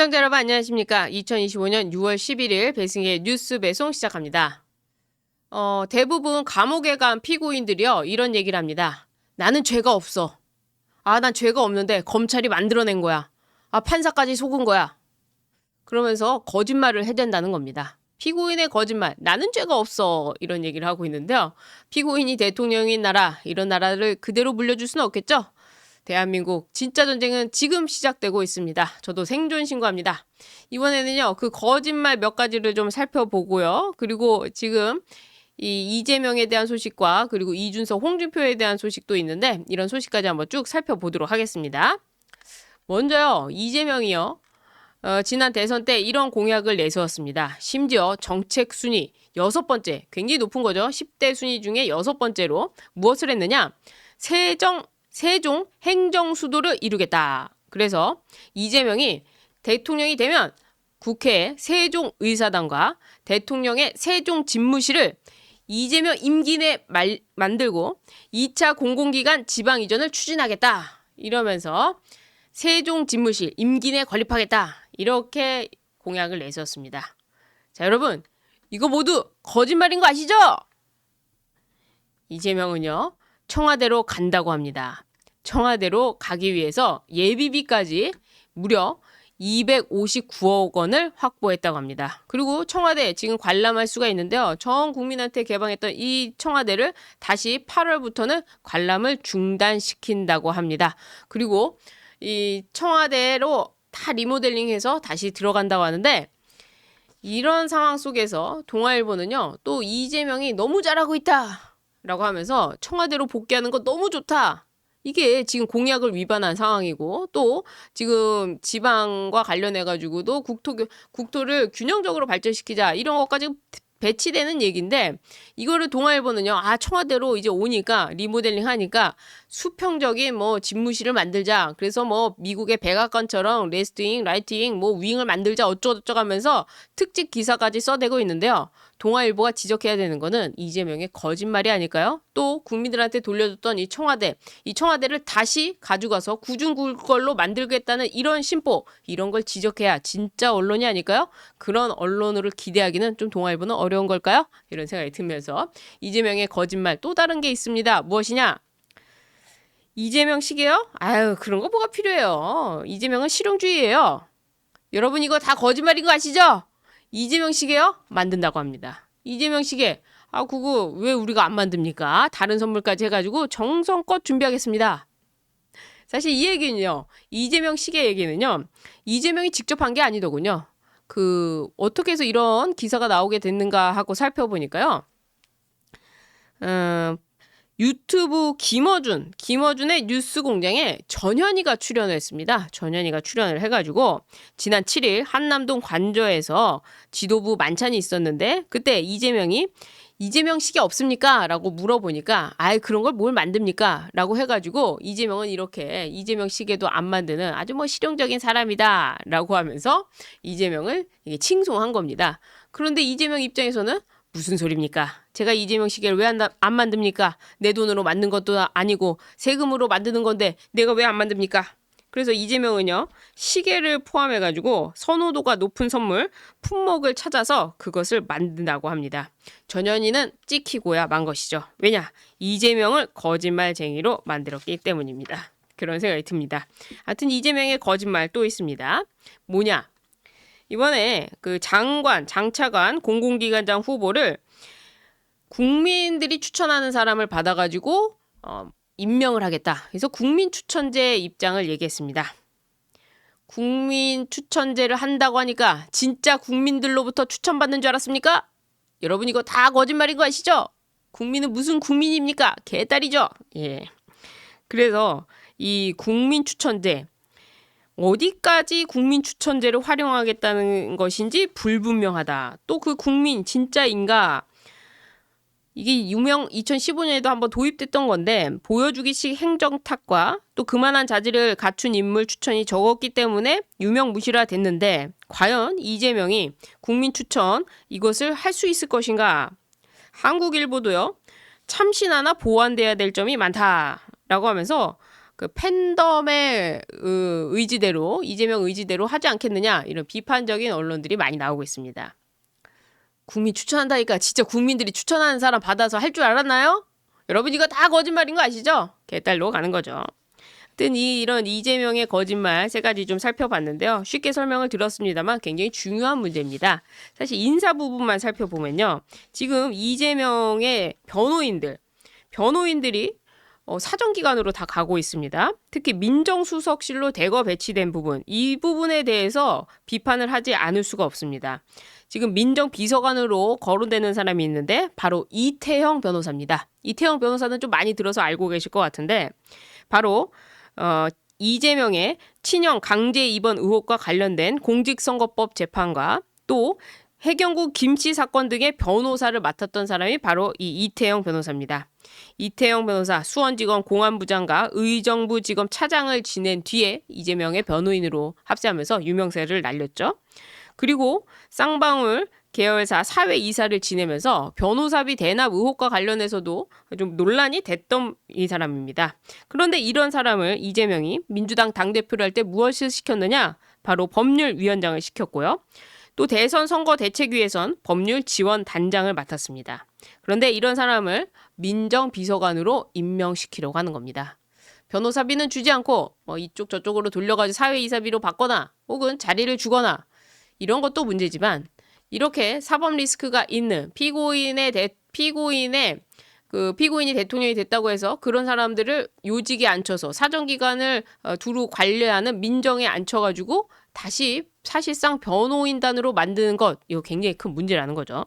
시청자 여러분 안녕하십니까? 2025년 6월 11일 배승의 뉴스 배송 시작합니다. 대부분 감옥에 간 피고인들이요 이런 얘기를 합니다. 나는 죄가 없어. 난 죄가 없는데 검찰이 만들어낸 거야. 판사까지 속은 거야. 그러면서 거짓말을 해댄다는 겁니다. 피고인의 거짓말, 나는 죄가 없어 이런 얘기를 하고 있는데요. 피고인이 대통령인 나라, 이런 나라를 그대로 물려줄 수는 없겠죠? 대한민국 진짜 전쟁은 지금 시작되고 있습니다. 저도 생존 신고합니다. 이번에는요, 그 거짓말 몇 가지를 좀 살펴보고요. 그리고 지금 이 이재명에 대한 소식과 그리고 이준석, 홍준표에 대한 소식도 있는데 이런 소식까지 한번 쭉 살펴보도록 하겠습니다. 먼저요, 이재명이요. 지난 대선 때 이런 공약을 내세웠습니다. 심지어 정책 순위 6번째, 굉장히 높은 거죠. 10대 순위 중에 6번째로 무엇을 했느냐? 세종 행정수도를 이루겠다. 그래서 이재명이 대통령이 되면 국회에 세종의사당과 대통령의 세종집무실을 이재명 임기 내 만들고 2차 공공기관 지방 이전을 추진하겠다. 이러면서 세종집무실 임기 내 건립하겠다. 이렇게 공약을 내세웠습니다. 자, 여러분, 이거 모두 거짓말인 거 아시죠? 이재명은요, 청와대로 간다고 합니다. 청와대로 가기 위해서 예비비까지 무려 259억 원을 확보했다고 합니다. 그리고 청와대 지금 관람할 수가 있는데요. 전 국민한테 개방했던 이 청와대를 다시 8월부터는 관람을 중단시킨다고 합니다. 그리고 이 청와대로 다 리모델링해서 다시 들어간다고 하는데 이런 상황 속에서 동아일보는요. 또 이재명이 너무 잘하고 있다 라고 하면서 청와대로 복귀하는 거 너무 좋다. 이게 지금 공약을 위반한 상황이고 또 지금 지방과 관련해가지고도 국토를 균형적으로 발전시키자 이런 것까지 배치되는 얘기인데 이거를 동아일보는요. 청와대로 이제 오니까 리모델링 하니까 수평적인 집무실을 만들자. 그래서 미국의 백악관처럼 레스트윙, 라이트윙, 윙을 만들자 어쩌고저쩌고 하면서 특집 기사까지 써대고 있는데요. 동아일보가 지적해야 되는 거는 이재명의 거짓말이 아닐까요? 또 국민들한테 돌려줬던 이 청와대를 다시 가져가서 구중굴걸로 만들겠다는 이런 심보, 이런 걸 지적해야 진짜 언론이 아닐까요? 그런 언론으로 기대하기는 좀 동아일보는 어려운 걸까요? 이런 생각이 들면서 이재명의 거짓말 또 다른 게 있습니다. 무엇이냐? 이재명 시계요? 그런 거 뭐가 필요해요. 이재명은 실용주의예요. 여러분 이거 다 거짓말인 거 아시죠? 이재명 시계요? 만든다고 합니다. 이재명 시계. 그거 왜 우리가 안 만듭니까? 다른 선물까지 해가지고 정성껏 준비하겠습니다. 사실 이 얘기는요. 이재명 시계 얘기는요. 이재명이 직접 한 게 아니더군요. 어떻게 해서 이런 기사가 나오게 됐는가 하고 살펴보니까요. 유튜브 김어준의 뉴스공장에 전현희가 출연을 했습니다. 전현희가 출연을 해가지고 지난 7일 한남동 관저에서 지도부 만찬이 있었는데 그때 이재명이 이재명 시계 없습니까? 라고 물어보니까 그런 걸 뭘 만듭니까? 라고 해가지고 이재명은 이렇게 이재명 시계도 안 만드는 아주 실용적인 사람이다 라고 하면서 이재명을 칭송한 겁니다. 그런데 이재명 입장에서는 무슨 소리입니까? 제가 이재명 시계를 왜 안 만듭니까? 내 돈으로 만든 것도 아니고 세금으로 만드는 건데 내가 왜 안 만듭니까? 그래서 이재명은요. 시계를 포함해가지고 선호도가 높은 선물, 품목을 찾아서 그것을 만든다고 합니다. 전현희는 찍히고야 만 것이죠. 왜냐? 이재명을 거짓말쟁이로 만들었기 때문입니다. 그런 생각이 듭니다. 하여튼 이재명의 거짓말 또 있습니다. 뭐냐? 이번에 장차관 공공기관장 후보를 국민들이 추천하는 사람을 받아가지고 임명을 하겠다. 그래서 국민추천제 입장을 얘기했습니다. 국민추천제를 한다고 하니까 진짜 국민들로부터 추천받는 줄 알았습니까? 여러분 이거 다 거짓말인 거 아시죠? 국민은 무슨 국민입니까? 개딸이죠. 예. 그래서 이 국민추천제 어디까지 국민추천제를 활용하겠다는 것인지 불분명하다. 또 그 국민 진짜인가? 이게 2015년에도 한번 도입됐던 건데 보여주기식 행정탁과 또 그만한 자질을 갖춘 인물 추천이 적었기 때문에 유명무실화 됐는데 과연 이재명이 국민추천 이것을 할 수 있을 것인가? 한국일보도요. 참신하나 보완돼야 될 점이 많다라고 하면서 그 팬덤의 의지대로 이재명 의지대로 하지 않겠느냐 이런 비판적인 언론들이 많이 나오고 있습니다. 국민 추천한다니까 진짜 국민들이 추천하는 사람 받아서 할 줄 알았나요? 여러분 이거 다 거짓말인 거 아시죠? 개딸로 가는 거죠. 하여튼 이런 이재명의 거짓말 세 가지 좀 살펴봤는데요. 쉽게 설명을 드렸습니다만 굉장히 중요한 문제입니다. 사실 인사 부분만 살펴보면요. 지금 이재명의 변호인들이 사정기관으로 다 가고 있습니다. 특히 민정수석실로 대거 배치된 부분, 이 부분에 대해서 비판을 하지 않을 수가 없습니다. 지금 민정비서관으로 거론되는 사람이 있는데 바로 이태영 변호사입니다. 이태영 변호사는 좀 많이 들어서 알고 계실 것 같은데 바로 이재명의 친형 강제 입원 의혹과 관련된 공직선거법 재판과 또 해경구 김씨 사건 등의 변호사를 맡았던 사람이 바로 이 이태영 변호사입니다. 이태영 변호사 수원지검 공안부장과 의정부지검 차장을 지낸 뒤에 이재명의 변호인으로 합세하면서 유명세를 날렸죠. 그리고 쌍방울 계열사 사회이사를 지내면서 변호사비 대납 의혹과 관련해서도 좀 논란이 됐던 이 사람입니다. 그런데 이런 사람을 이재명이 민주당 당대표를 할 때 무엇을 시켰느냐? 바로 법률위원장을 시켰고요. 또 대선 선거 대책위에선 법률 지원 단장을 맡았습니다. 그런데 이런 사람을 민정비서관으로 임명시키려고 하는 겁니다. 변호사비는 주지 않고 이쪽 저쪽으로 돌려가지고 사회이사비로 받거나 혹은 자리를 주거나 이런 것도 문제지만 이렇게 사법 리스크가 있는 피고인이 대통령이 됐다고 해서 그런 사람들을 요직에 앉혀서 사정기관을 두루 관리하는 민정에 앉혀가지고 다시 사실상 변호인단으로 만드는 것, 이거 굉장히 큰 문제라는 거죠.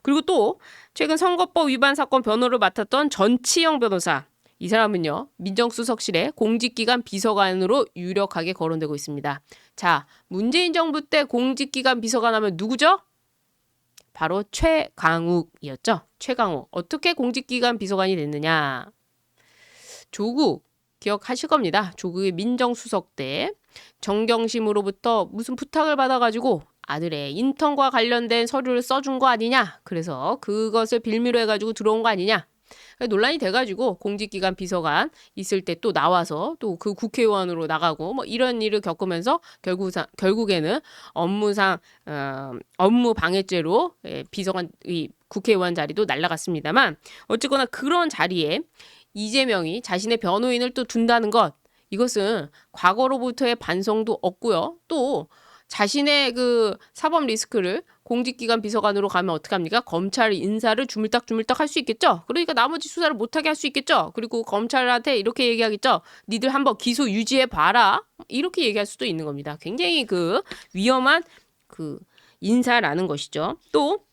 그리고 또 최근 선거법 위반 사건 변호를 맡았던 전치영 변호사, 이 사람은요 민정수석실에 공직기관 비서관으로 유력하게 거론되고 있습니다. 자, 문재인 정부 때 공직기관 비서관 하면 누구죠? 바로 최강욱이었죠. 최강욱. 어떻게 공직기관 비서관이 됐느냐? 조국 기억하실 겁니다. 조국의 민정수석 때 정경심으로부터 무슨 부탁을 받아가지고 아들의 인턴과 관련된 서류를 써준 거 아니냐? 그래서 그것을 빌미로 해가지고 들어온 거 아니냐? 논란이 돼가지고 공직기관 비서관 있을 때 또 나와서 또 그 국회의원으로 나가고 이런 일을 겪으면서 결국에는 업무 방해죄로 비서관 국회의원 자리도 날아갔습니다만 어쨌거나 그런 자리에 이재명이 자신의 변호인을 또 둔다는 것, 이것은 과거로부터의 반성도 없고요. 또 자신의 그 사법 리스크를 공직기관 비서관으로 가면 어떡합니까? 검찰 인사를 주물딱주물딱 할 수 있겠죠? 그러니까 나머지 수사를 못하게 할 수 있겠죠? 그리고 검찰한테 이렇게 얘기하겠죠? 니들 한번 기소 유지해봐라. 이렇게 얘기할 수도 있는 겁니다. 굉장히 위험한 인사라는 것이죠. 또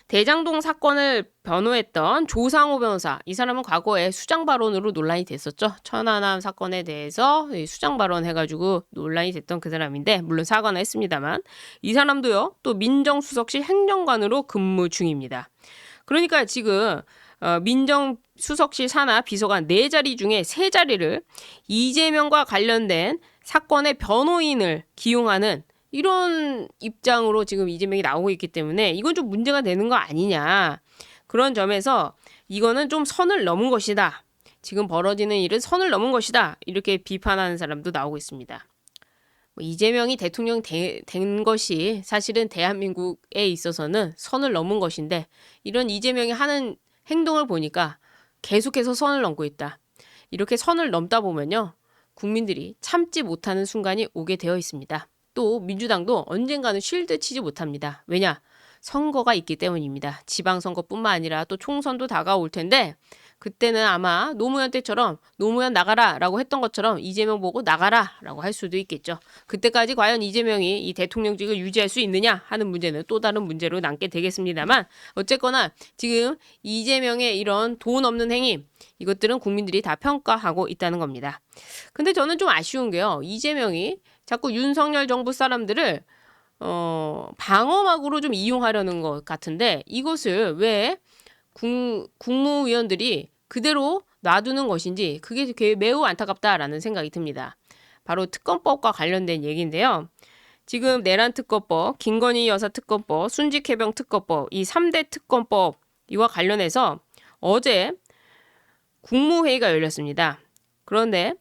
대장동 사건을 변호했던 조상호 변호사, 이 사람은 과거에 수장 발언으로 논란이 됐었죠. 천안함 사건에 대해서 수장 발언 해가지고 논란이 됐던 그 사람인데 물론 사과는 했습니다만 이 사람도요 또 민정수석실 행정관으로 근무 중입니다. 그러니까 지금 민정수석실 산하 비서관 4자리 중에 3자리를 이재명과 관련된 사건의 변호인을 기용하는 이런 입장으로 지금 이재명이 나오고 있기 때문에 이건 좀 문제가 되는 거 아니냐. 그런 점에서 이거는 좀 선을 넘은 것이다. 지금 벌어지는 일은 선을 넘은 것이다. 이렇게 비판하는 사람도 나오고 있습니다. 이재명이 대통령 된 것이 사실은 대한민국에 있어서는 선을 넘은 것인데 이런 이재명이 하는 행동을 보니까 계속해서 선을 넘고 있다. 이렇게 선을 넘다 보면요. 국민들이 참지 못하는 순간이 오게 되어 있습니다. 또 민주당도 언젠가는 쉴드 치지 못합니다. 왜냐? 선거가 있기 때문입니다. 지방선거뿐만 아니라 또 총선도 다가올 텐데 그때는 아마 노무현 때처럼 노무현 나가라 라고 했던 것처럼 이재명 보고 나가라 라고 할 수도 있겠죠. 그때까지 과연 이재명이 이 대통령직을 유지할 수 있느냐 하는 문제는 또 다른 문제로 남게 되겠습니다만 어쨌거나 지금 이재명의 이런 돈 없는 행위 이것들은 국민들이 다 평가하고 있다는 겁니다. 근데 저는 좀 아쉬운 게요. 이재명이 자꾸 윤석열 정부 사람들을 방어막으로 좀 이용하려는 것 같은데 이것을 왜 국무위원들이 그대로 놔두는 것인지 그게 매우 안타깝다라는 생각이 듭니다. 바로 특검법과 관련된 얘기인데요. 지금 내란 특검법, 김건희 여사 특검법, 순직해병 특검법 이 3대 특검법 이와 관련해서 어제 국무회의가 열렸습니다. 그런데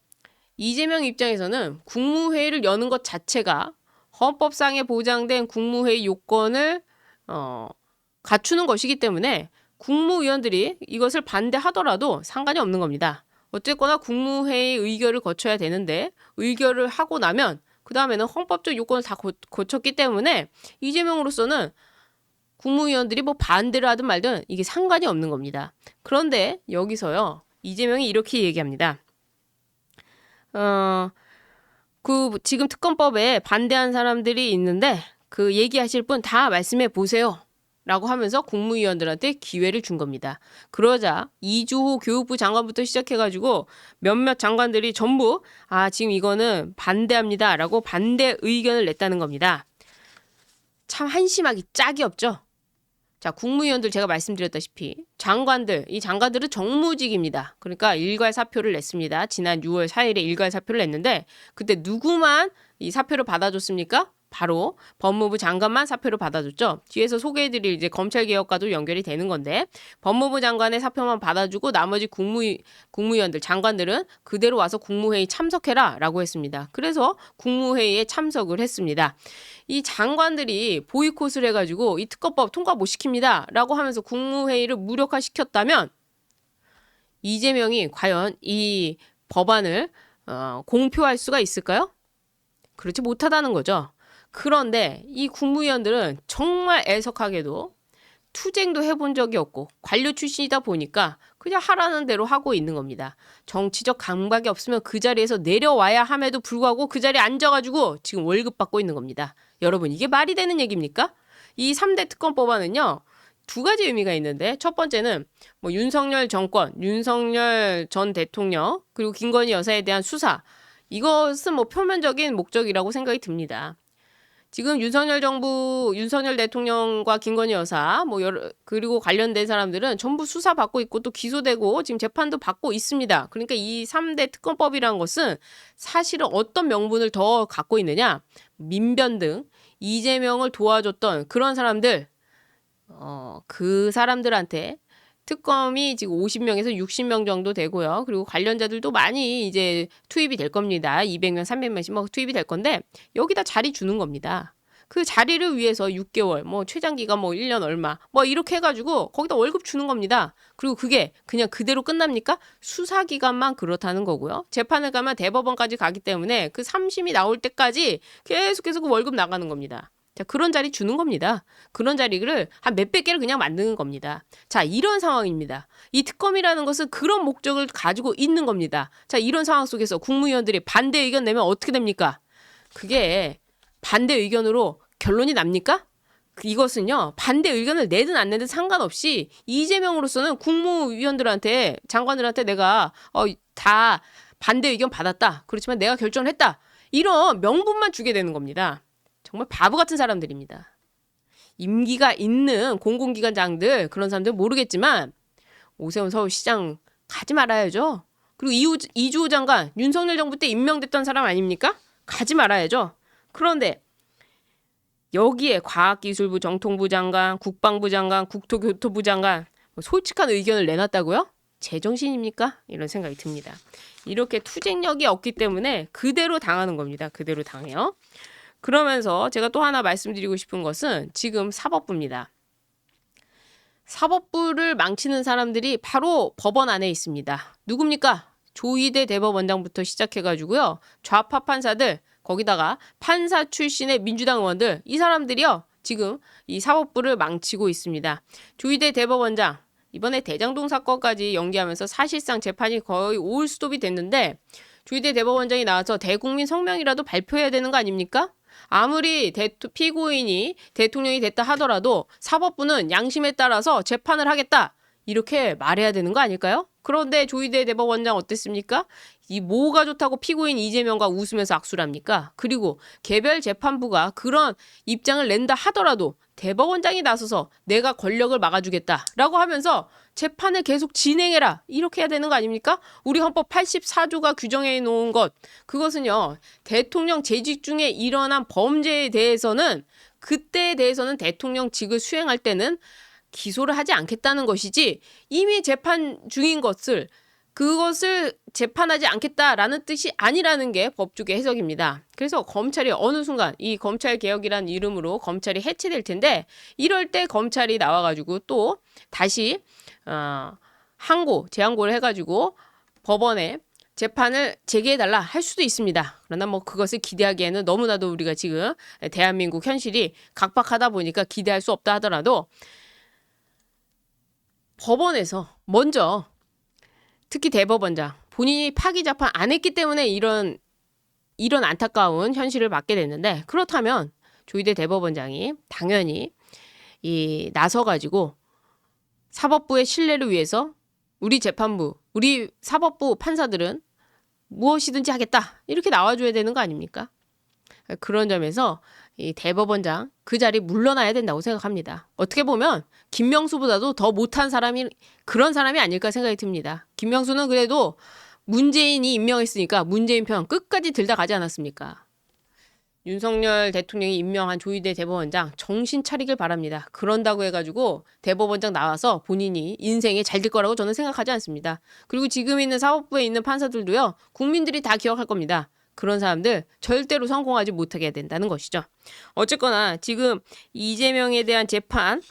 이재명 입장에서는 국무회의를 여는 것 자체가 헌법상에 보장된 국무회의 요건을 갖추는 것이기 때문에 국무위원들이 이것을 반대하더라도 상관이 없는 겁니다. 어쨌거나 국무회의 의결을 거쳐야 되는데 의결을 하고 나면 그 다음에는 헌법적 요건을 다 거쳤기 때문에 이재명으로서는 국무위원들이 뭐 반대를 하든 말든 이게 상관이 없는 겁니다. 그런데 여기서요, 이재명이 이렇게 얘기합니다. 지금 특검법에 반대한 사람들이 있는데 그 얘기하실 분 다 말씀해 보세요. 라고 하면서 국무위원들한테 기회를 준 겁니다. 그러자 이주호 교육부 장관부터 시작해가지고 몇몇 장관들이 전부 지금 이거는 반대합니다. 라고 반대 의견을 냈다는 겁니다. 참 한심하기 짝이 없죠. 자, 국무위원들 제가 말씀드렸다시피 이 장관들은 정무직입니다. 그러니까 일괄 사표를 냈습니다. 지난 6월 4일에 일괄 사표를 냈는데 그때 누구만 이 사표를 받아줬습니까? 바로 법무부 장관만 사표를 받아줬죠. 뒤에서 소개해드릴 이제 검찰개혁과도 연결이 되는 건데 법무부 장관의 사표만 받아주고 나머지 국무위원들, 장관들은 그대로 와서 국무회의 참석해라 라고 했습니다. 그래서 국무회의에 참석을 했습니다. 이 장관들이 보이콧을 해가지고 이 특검법 통과 못 시킵니다 라고 하면서 국무회의를 무력화시켰다면 이재명이 과연 이 법안을 공표할 수가 있을까요? 그렇지 못하다는 거죠. 그런데 이 국무위원들은 정말 애석하게도 투쟁도 해본 적이 없고 관료 출신이다 보니까 그냥 하라는 대로 하고 있는 겁니다. 정치적 감각이 없으면 그 자리에서 내려와야 함에도 불구하고 그 자리에 앉아가지고 지금 월급 받고 있는 겁니다. 여러분, 이게 말이 되는 얘기입니까? 이 3대 특검 법안은요, 두 가지 의미가 있는데 첫 번째는 뭐 윤석열 정권, 윤석열 전 대통령 그리고 김건희 여사에 대한 수사, 이것은 뭐 표면적인 목적이라고 생각이 듭니다. 지금 윤석열 대통령과 김건희 여사, 그리고 관련된 사람들은 전부 수사받고 있고 또 기소되고 지금 재판도 받고 있습니다. 그러니까 이 3대 특검법이라는 것은 사실은 어떤 명분을 더 갖고 있느냐? 민변 등 이재명을 도와줬던 그런 사람들, 그 사람들한테 특검이 지금 50명에서 60명 정도 되고요. 그리고 관련자들도 많이 이제 투입이 될 겁니다. 200명, 300명씩 투입이 될 건데 여기다 자리 주는 겁니다. 그 자리를 위해서 6개월, 최장기가 1년 얼마, 이렇게 해가지고 거기다 월급 주는 겁니다. 그리고 그게 그냥 그대로 끝납니까? 수사 기간만 그렇다는 거고요. 재판을 가면 대법원까지 가기 때문에 그 3심이 나올 때까지 계속해서 그 월급 나가는 겁니다. 자, 그런 자리 주는 겁니다. 그런 자리를 한 몇백 개를 그냥 만드는 겁니다. 자, 이런 상황입니다. 이 특검이라는 것은 그런 목적을 가지고 있는 겁니다. 자, 이런 상황 속에서 국무위원들이 반대 의견 내면 어떻게 됩니까? 그게 반대 의견으로 결론이 납니까? 이것은요, 반대 의견을 내든 안 내든 상관없이 이재명으로서는 국무위원들한테, 장관들한테 내가 다 반대 의견 받았다. 그렇지만 내가 결정을 했다. 이런 명분만 주게 되는 겁니다. 정말 바보 같은 사람들입니다. 임기가 있는 공공기관장들, 그런 사람들 모르겠지만 오세훈 서울시장 가지 말아야죠. 그리고 이주호 장관, 윤석열 정부 때 임명됐던 사람 아닙니까? 가지 말아야죠. 그런데 여기에 과학기술부 정통부 장관, 국방부 장관, 국토교토부 장관 솔직한 의견을 내놨다고요? 제정신입니까? 이런 생각이 듭니다. 이렇게 투쟁력이 없기 때문에 그대로 당하는 겁니다. 그대로 당해요. 그러면서 제가 또 하나 말씀드리고 싶은 것은 지금 사법부입니다. 사법부를 망치는 사람들이 바로 법원 안에 있습니다. 누굽니까? 조희대 대법원장부터 시작해가지고요. 좌파 판사들, 거기다가 판사 출신의 민주당 의원들, 이 사람들이요. 지금 이 사법부를 망치고 있습니다. 조희대 대법원장, 이번에 대장동 사건까지 연기하면서 사실상 재판이 거의 올 스톱이 됐는데 조희대 대법원장이 나와서 대국민 성명이라도 발표해야 되는 거 아닙니까? 아무리 피고인이 대통령이 됐다 하더라도 사법부는 양심에 따라서 재판을 하겠다. 이렇게 말해야 되는 거 아닐까요? 그런데 조희대 대법원장 어땠습니까? 이 뭐가 좋다고 피고인 이재명과 웃으면서 악수를 합니까? 그리고 개별 재판부가 그런 입장을 낸다 하더라도 대법원장이 나서서 내가 권력을 막아주겠다라고 하면서 재판을 계속 진행해라. 이렇게 해야 되는 거 아닙니까? 우리 헌법 84조가 규정해 놓은 것, 그것은요. 대통령 재직 중에 일어난 범죄에 대해서는 그때에 대해서는 대통령직을 수행할 때는 기소를 하지 않겠다는 것이지 이미 재판 중인 것을 그것을 재판하지 않겠다라는 뜻이 아니라는 게 법조계 해석입니다. 그래서 검찰이 어느 순간 이 검찰개혁이라는 이름으로 검찰이 해체될 텐데 이럴 때 검찰이 나와가지고 또 다시 재항고를 해가지고 법원에 재판을 제기해달라 할 수도 있습니다. 그러나 뭐 그것을 기대하기에는 너무나도 우리가 지금 대한민국 현실이 각박하다 보니까 기대할 수 없다 하더라도 법원에서 먼저 특히 대법원장 본인이 파기 재판 안 했기 때문에 이런 안타까운 현실을 맞게 됐는데, 그렇다면 조희대 대법원장이 당연히 나서가지고 사법부의 신뢰를 위해서 우리 재판부, 우리 사법부 판사들은 무엇이든지 하겠다 이렇게 나와줘야 되는 거 아닙니까? 그런 점에서 이 대법원장 그 자리 물러나야 된다고 생각합니다. 어떻게 보면 김명수보다도 더 못한 사람이 그런 사람이 아닐까 생각이 듭니다. 김명수는 그래도 문재인이 임명했으니까 문재인 편 끝까지 들다 가지 않았습니까? 윤석열 대통령이 임명한 조희대 대법원장 정신 차리길 바랍니다. 그런다고 해가지고 대법원장 나와서 본인이 인생에 잘 될 거라고 저는 생각하지 않습니다. 그리고 지금 있는 사법부에 있는 판사들도요, 국민들이 다 기억할 겁니다. 그런 사람들 절대로 성공하지 못하게 해야 된다는 것이죠. 어쨌거나 지금 이재명에 대한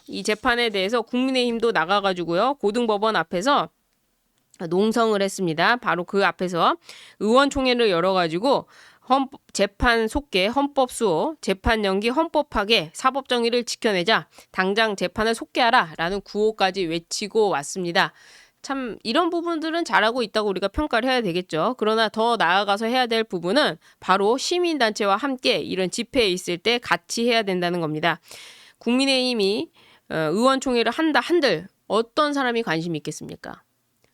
이 재판에 대해서 국민의힘도 나가가지고요, 고등법원 앞에서 농성을 했습니다. 바로 그 앞에서 의원총회를 열어가지고 재판 속개, 헌법 수호, 재판 연기, 헌법 파괴, 사법 정의를 지켜내자, 당장 재판을 속개하라라는 구호까지 외치고 왔습니다. 참 이런 부분들은 잘하고 있다고 우리가 평가를 해야 되겠죠. 그러나 더 나아가서 해야 될 부분은 바로 시민단체와 함께 이런 집회에 있을 때 같이 해야 된다는 겁니다. 국민의힘이 의원총회를 한다 한들 어떤 사람이 관심이 있겠습니까?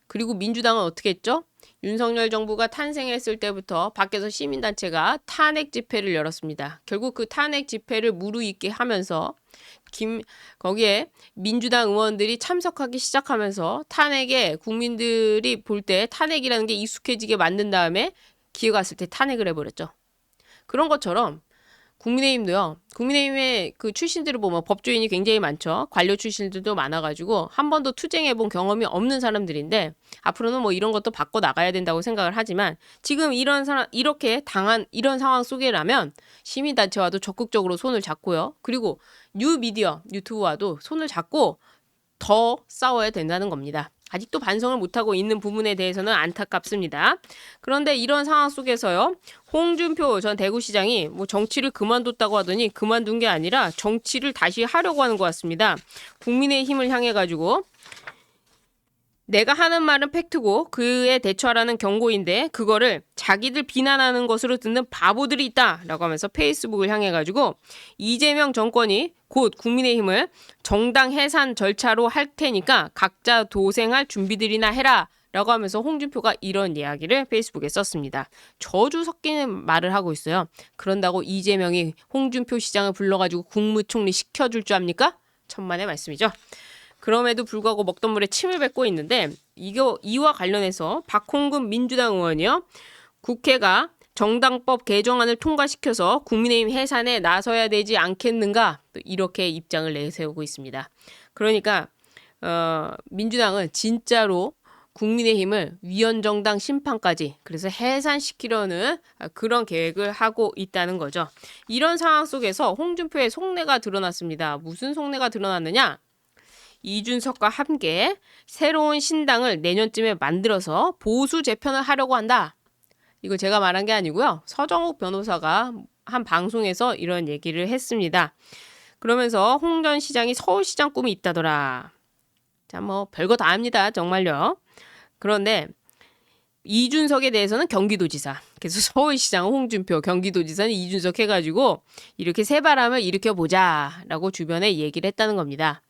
그리고 민주당은 어떻게 했죠? 윤석열 정부가 탄생했을 때부터 밖에서 시민단체가 탄핵 집회를 열었습니다. 결국 그 탄핵 집회를 무르익게 하면서 거기에 민주당 의원들이 참석하기 시작하면서 탄핵에 국민들이 볼 때 탄핵이라는 게 익숙해지게 만든 다음에 기회가 왔을 때 탄핵을 해버렸죠. 그런 것처럼 국민의힘도요. 국민의힘의 그 출신들을 보면 법조인이 굉장히 많죠. 관료 출신들도 많아가지고 한 번도 투쟁해본 경험이 없는 사람들인데 앞으로는 뭐 이런 것도 바꿔 나가야 된다고 생각을 하지만 지금 이렇게 당한 이런 상황 속에라면 시민단체와도 적극적으로 손을 잡고요. 그리고 뉴미디어, 유튜브와도 손을 잡고 더 싸워야 된다는 겁니다. 아직도 반성을 못하고 있는 부분에 대해서는 안타깝습니다. 그런데 이런 상황 속에서요, 홍준표 전 대구시장이 뭐 정치를 그만뒀다고 하더니 그만둔 게 아니라 정치를 다시 하려고 하는 것 같습니다. 국민의힘을 향해 가지고 내가 하는 말은 팩트고 그에 대처하라는 경고인데 그거를 자기들 비난하는 것으로 듣는 바보들이 있다라고 하면서 페이스북을 향해 가지고 이재명 정권이 곧 국민의힘을 정당 해산 절차로 할 테니까 각자 도생할 준비들이나 해라 라고 하면서 홍준표가 이런 이야기를 페이스북에 썼습니다. 저주 섞이는 말을 하고 있어요. 그런다고 이재명이 홍준표 시장을 불러가지고 국무총리 시켜줄 줄 압니까? 천만의 말씀이죠. 그럼에도 불구하고 먹던 물에 침을 뱉고 있는데 이와 관련해서 박홍근 민주당 의원이요, 국회가 정당법 개정안을 통과시켜서 국민의힘 해산에 나서야 되지 않겠는가, 이렇게 입장을 내세우고 있습니다. 그러니까 민주당은 진짜로 국민의힘을 위헌정당 심판까지 그래서 해산시키려는 그런 계획을 하고 있다는 거죠. 이런 상황 속에서 홍준표의 속내가 드러났습니다. 무슨 속내가 드러났느냐? 이준석과 함께 새로운 신당을 내년쯤에 만들어서 보수 재편을 하려고 한다. 이거 제가 말한 게 아니고요. 서정욱 변호사가 한 방송에서 이런 얘기를 했습니다. 그러면서 홍 전 시장이 서울시장 꿈이 있다더라. 자, 뭐 별거 다 합니다. 정말요. 그런데 이준석에 대해서는 경기도지사, 그래서 서울시장은 홍준표, 경기도지사는 이준석 해가지고 이렇게 새바람을 일으켜보자라고 주변에 얘기를 했다는 겁니다.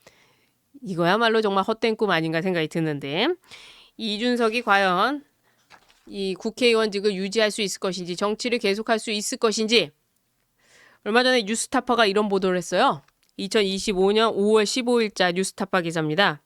이거야말로 정말 헛된 꿈 아닌가 생각이 드는데, 이준석이 과연 이 국회의원직을 유지할 수 있을 것인지, 정치를 계속할 수 있을 것인지. 얼마 전에 뉴스타파가 이런 보도를 했어요. 2025년 5월 15일자 뉴스타파 기사입니다.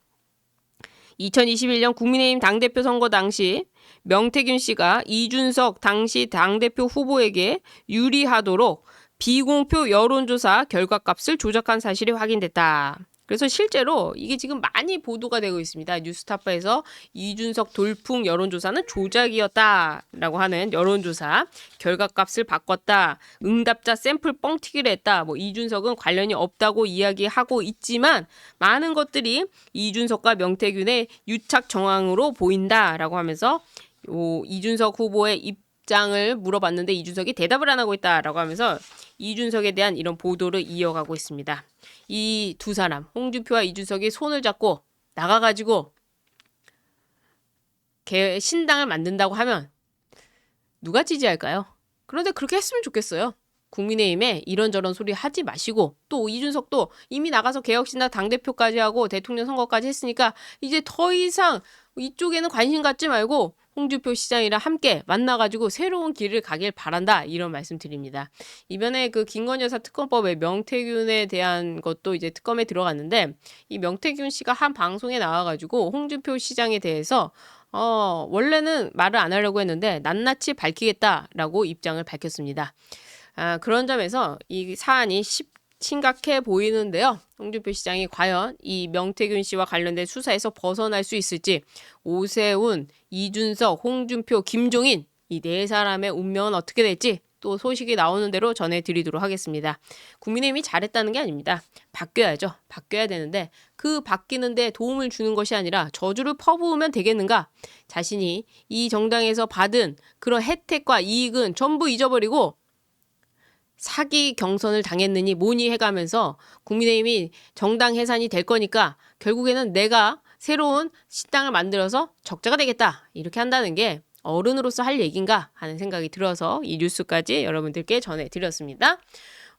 2021년 국민의힘 당대표 선거 당시 명태균 씨가 이준석 당시 당대표 후보에게 유리하도록 비공표 여론조사 결과값을 조작한 사실이 확인됐다. 그래서 실제로 이게 지금 많이 보도가 되고 있습니다. 뉴스타파에서 이준석 돌풍 여론조사는 조작이었다라고 하는 여론조사 결과값을 바꿨다. 응답자 샘플 뻥튀기를 했다. 뭐 이준석은 관련이 없다고 이야기하고 있지만 많은 것들이 이준석과 명태균의 유착 정황으로 보인다라고 하면서 이준석 후보의 입장을 물어봤는데 이준석이 대답을 안 하고 있다라고 하면서 이준석에 대한 이런 보도를 이어가고 있습니다. 이 두 사람, 홍준표와 이준석이 손을 잡고 나가가지고 신당을 만든다고 하면 누가 지지할까요? 그런데 그렇게 했으면 좋겠어요. 국민의힘에 이런저런 소리 하지 마시고 또 이준석도 이미 나가서 개혁신당 당대표까지 하고 대통령 선거까지 했으니까 이제 더 이상 이쪽에는 관심 갖지 말고 홍준표 시장이랑 함께 만나가지고 새로운 길을 가길 바란다 이런 말씀 드립니다. 이번에 그 김건희 여사 특검법에 명태균에 대한 것도 이제 특검에 들어갔는데 이 명태균 씨가 한 방송에 나와가지고 홍준표 시장에 대해서 원래는 말을 안 하려고 했는데 낱낱이 밝히겠다라고 입장을 밝혔습니다. 그런 점에서 이 사안이 심각해 보이는데요. 홍준표 시장이 과연 이 명태균 씨와 관련된 수사에서 벗어날 수 있을지 오세훈, 이준석, 홍준표, 김종인 이 네 사람의 운명은 어떻게 될지 또 소식이 나오는 대로 전해드리도록 하겠습니다. 국민의힘이 잘했다는 게 아닙니다. 바뀌어야죠. 바뀌어야 되는데 그 바뀌는 데 도움을 주는 것이 아니라 저주를 퍼부으면 되겠는가? 자신이 이 정당에서 받은 그런 혜택과 이익은 전부 잊어버리고 사기 경선을 당했느니 뭐니 해가면서 국민의힘이 정당 해산이 될 거니까 결국에는 내가 새로운 신당을 만들어서 적자가 되겠다 이렇게 한다는 게 어른으로서 할 얘기인가 하는 생각이 들어서 이 뉴스까지 여러분들께 전해드렸습니다.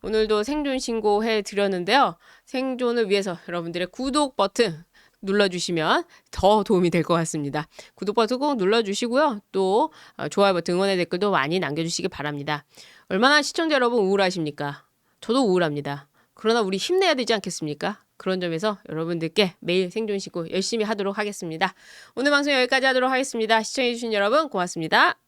오늘도 생존 신고해 드렸는데요. 생존을 위해서 여러분들의 구독 버튼 눌러주시면 더 도움이 될 것 같습니다. 구독 버튼 꼭 눌러주시고요. 또 좋아요 버튼 응원의 댓글도 많이 남겨주시기 바랍니다. 얼마나 시청자 여러분 우울하십니까? 저도 우울합니다. 그러나 우리 힘내야 되지 않겠습니까? 그런 점에서 여러분들께 매일 생존 신고 열심히 하도록 하겠습니다. 오늘 방송 여기까지 하도록 하겠습니다. 시청해주신 여러분 고맙습니다.